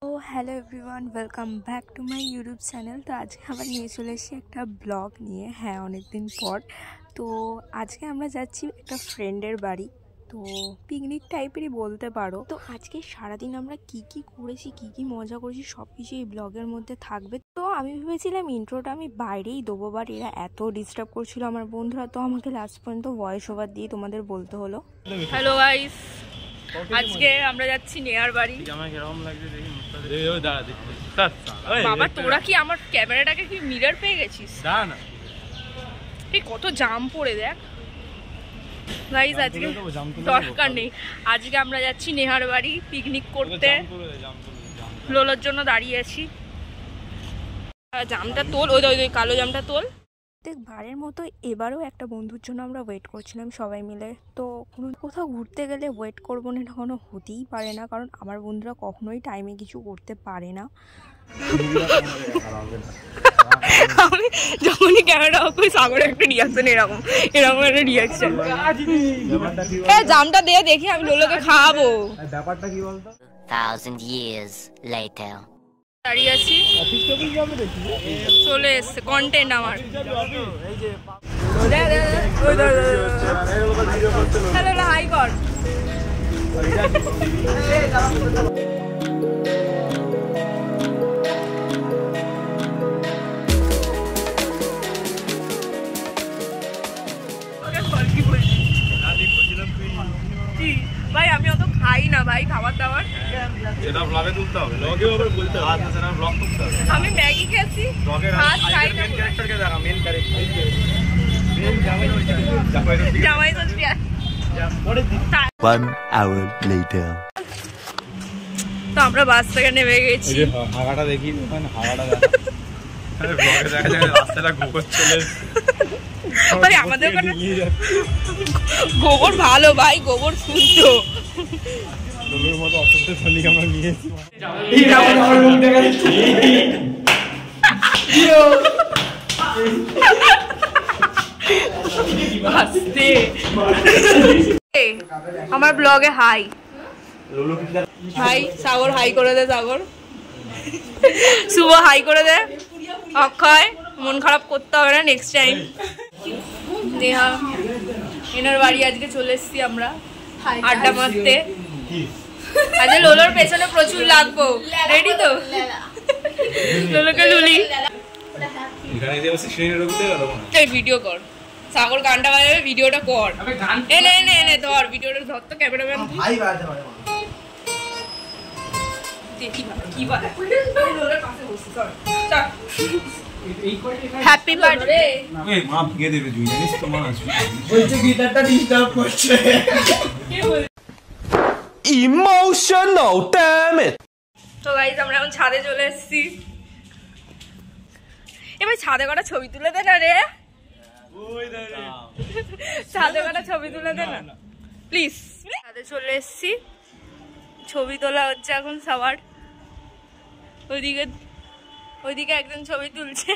O hello everyone, welcome back to my YouTube channel. তো আজকে আবার নিয়ে চলে এসেছি একটা ব্লগ নিয়ে। হ্যাঁ, অনেকদিন পর। তো আজকে আমরা যাচ্ছি একটা ফ্রেন্ডের বাড়ি, তো পিকনিক টাইপেরই বলতে পারো। তো আজকে সারাদিন আমরা কি করেছি, কি মজা করেছি, সব কিছু এই ব্লগের মধ্যে থাকবে। তো আমি ভেবেছিলাম ইন্ট্রোটা আমি বাইরেই দেবো, বাট এরা এত ডিস্টার্ব করছিল আমার বন্ধুরা, তো আমাকে লাস্ট পর্যন্ত ভয়েস ওভার দিয়ে তোমাদের বলতে হলো। হ্যালো গাইস, আজকে আমরা যাচ্ছি নেহার বাড়ি। বাবা তোরা কি আমার ক্যামেরাটাকে কি মিরর পেয়ে গেছিস? এই কত জাম পড়ে দেখ গাইস। আজকে দরকার নেই, আজকে আমরা যাচ্ছি নেহার বাড়ি পিকনিক করতে। লোলোর জন্য দাঁড়িয়ে আছি। জামটা তোল, ওই কালো জামটা তোল। প্রত্যেকবারের মতো এবারও একটা বন্ধুর জন্য আমরা ওয়েট করছিলাম সবাই মিলে। তো কোথাও ঘুরতে গেলে ওয়েট করবো না, এটা কোনো হতেই পারে না, কারণ আমার বন্ধুরা কখনোই টাইমে কিছু করতে পারে না। আমি যখনই ক্যামেরা অফ করি সাগরের একটা রিয়াকশন, এরকম একটা রিয়াকশন। জামটা দিয়ে দেখি, আমি লোলোকে খাওয়াবো। ব্যাপারটা কি বলতো, 1000 years later দাঁড়িয়ে আছি, চলে এসছে কন্টেন্ট আমার। হ্যালো হাই কর। ভাই আমি অত খাই না ভাই, খাবার দাবার এটা ব্লগে তুলতে হবে, ব্লগে আবার বলতে হবে। আচ্ছা সেটা ব্লগ করতে হবে। আমি ম্যাগি খেয়েছি, ভাত খাই না। মেন ক্যারেক্টারকে দেখা, মেন ক্যারেক্টার মেন জামাই তো দিয়া। 1 hour later তো আমরা বাস থেকে নেমে গেছি। এই যে হাগাটা দেখি, ওখানে হাগাটা দেখা। আরে ব্লগে দেখা যায় রাস্তাটা গোবর চলে। আরে আমাদের ওখানে গোবর ভালো ভাই, গোবর শুদ্ধ। লোকের মতো অশুদ্ধ সলিক আমরা নিয়েছি। আমার ব্লগে হাই হাই। সাগর হাই করে দে, সাগর। শুভ হাই করে দে। অক্ষয় মন খারাপ করতে হবে না নেক্সট টাইম। নেহা এনার বাড়ি আজকে চলে এসছি আমরা আড্ডা মারতে। আজকে লোলোর পেছনে প্রচুর লাগবো। রেডি তো? লোলোকে লুলি এই ভিডিও কর। সাগর গানটা বাজাবে, ভিডিওটা কর। এনে এনে এনে ধর, ভিডিওটা ধর তো ক্যামেরাম্যান। দেখি কি বলে। লোলোর পাশে বসে চল চল। Happy birthday. এই মা ভেঙে দেবে, জুই জানিস তো, মা আসবে বলছে গিটারটা ডিস্টার্ব করছে। Emotional damn it. তো গাইস আমরা এখন ছাদে চলে এসেছি। এবার ছাদে কটা ছবি তুলে দে না রে, ছাদে কটা ছবি তুলে দে না প্লিজ। ছাদে চলে এসেছি, ছবি তোলা হচ্ছে এখন সবার। ওইদিকে একজন ছবি তুলছে,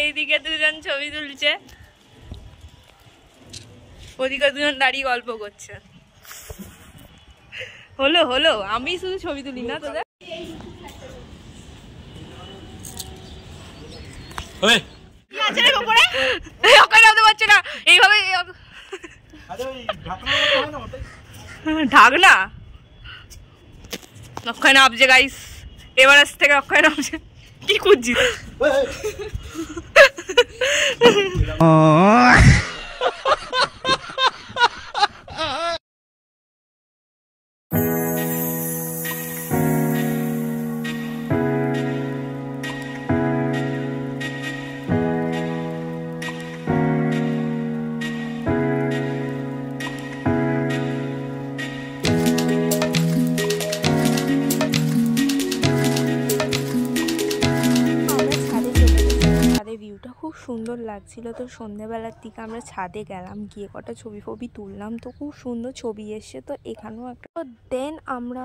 এইদিকে দুজন ছবি তুলছে, ওদিকে দুজন দাঁড়িয়ে গল্প করছে। হলো আমি শুধু ছবি তুলি না তোদের। এইভাবে ঢাকনা অক্ষয় নামছে গাইস, এবার থেকে অক্ষয় নামছে। কি খুঁজছিস? সুন্দর লাগছিল। তো সন্ধ্যেবেলার দিকে আমরা ছাদে গেলাম, গিয়ে কটা ছবি ফবি তুললাম, তো খুব সুন্দর ছবি এসছে। তো এখানেও একটা দেন আমরা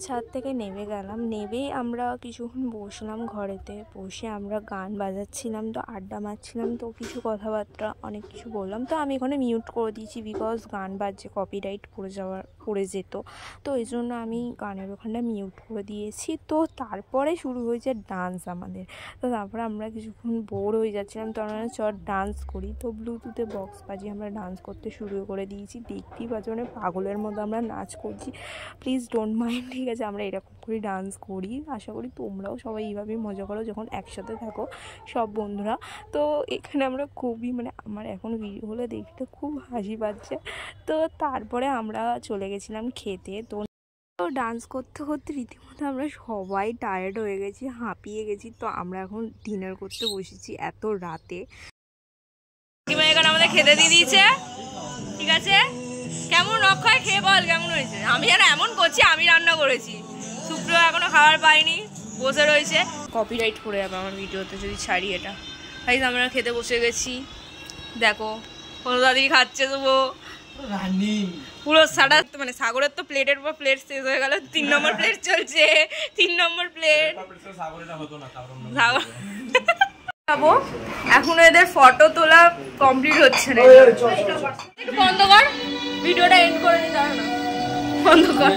ছাদ থেকে নেমে গেলাম, নেমেই আমরা কিছুক্ষণ বসলাম ঘরেতে, বসে আমরা গান বাজাচ্ছিলাম, তো আড্ডা মারছিলাম, তো কিছু কথাবার্তা অনেক কিছু বললাম। তো আমি এখানে মিউট করে দিয়েছি বিকজ গান বাজছে কপিরাইট পড়ে যেত, তো এই জন্য আমি গানের ওখানটা মিউট করে দিয়েছি। তো তারপরে শুরু হয়েছে ডান্স আমাদের। তো তারপরে আমরা কিছুক্ষণ বোর হয়ে যাচ্ছিলাম, তো আমরা চট ডান্স করি। তো ব্লুটুথে বক্স বাজিয়ে আমরা ডান্স করতে শুরু করে দিয়েছি। দেখতেই পাচ্ছি মানে পাগলের মতো আমরা নাচ করছি, প্লিজ ডোন্ট মাইন্ড, ঠিক আছে? আমরা এরকম করে ডান্স করি, আশা করি তোমরাও সবাই এইভাবেই মজা করো যখন একসাথে থাকো সব বন্ধুরা। তো এখানে আমরা খুবই মানে আমার এখন ভিডিওগুলো দেখতে খুব হাসি পাচ্ছে। তো তারপরে আমরা চলে গেছিলাম খেতে। তো ডান্স করতে করতে রীতিমতো আমরা সবাই টায়ার্ড হয়ে গেছি, হাঁপিয়ে গেছি। তো আমরা এখন ডিনার করতে বসেছি এত রাতে। এখানে আমাদের খেতে দিয়ে দিয়েছে, ঠিক আছে? কেমন অক্ষয় খেয়ে বল কেমন হয়েছে? আমি যেন এমন করছি আমি রান্না করেছি, শুক্র এখনো খাবার পাইনি, বসে রয়েছে। কপিরাইট পড়ে যাবে আমার ভিডিওতে যদি ছাড়ি এটা। তাই আমরা খেতে বসে গেছি, দেখো কোনো দাদি খাচ্ছে তবু পুরো সারা মানে সাগরের তো প্লেটের পর প্লেট শেষ হয়ে গেল, 3 নম্বর প্লেট চলছে, 3 নম্বর প্লেট খাবো। এখনো এদের ফটো তোলা কমপ্লিট হচ্ছে না, বন্ধ কর ভিডিওটা এন্ড করে নি, দাঁড়া না বন্ধ কর।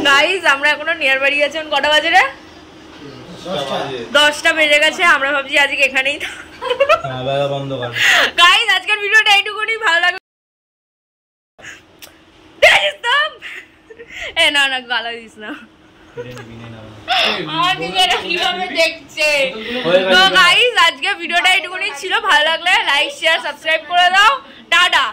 গাইজ আমরা এখনো নিয়ার বাড়ি গেছি, কটা বাজে রে? 10টা বেজে গেছে। আমরা ভাবছি আজকে এখানেই গাইজ আজকের ভিডিওটা এইটুকুনি, ভালো লাগে না না গালা দিস না, তো গাইজ আজকে ভিডিওটা এইটুকুনি ছিল। ভালো লাগলে লাইক শেয়ার সাবস্ক্রাইব করে দাও, টাটা।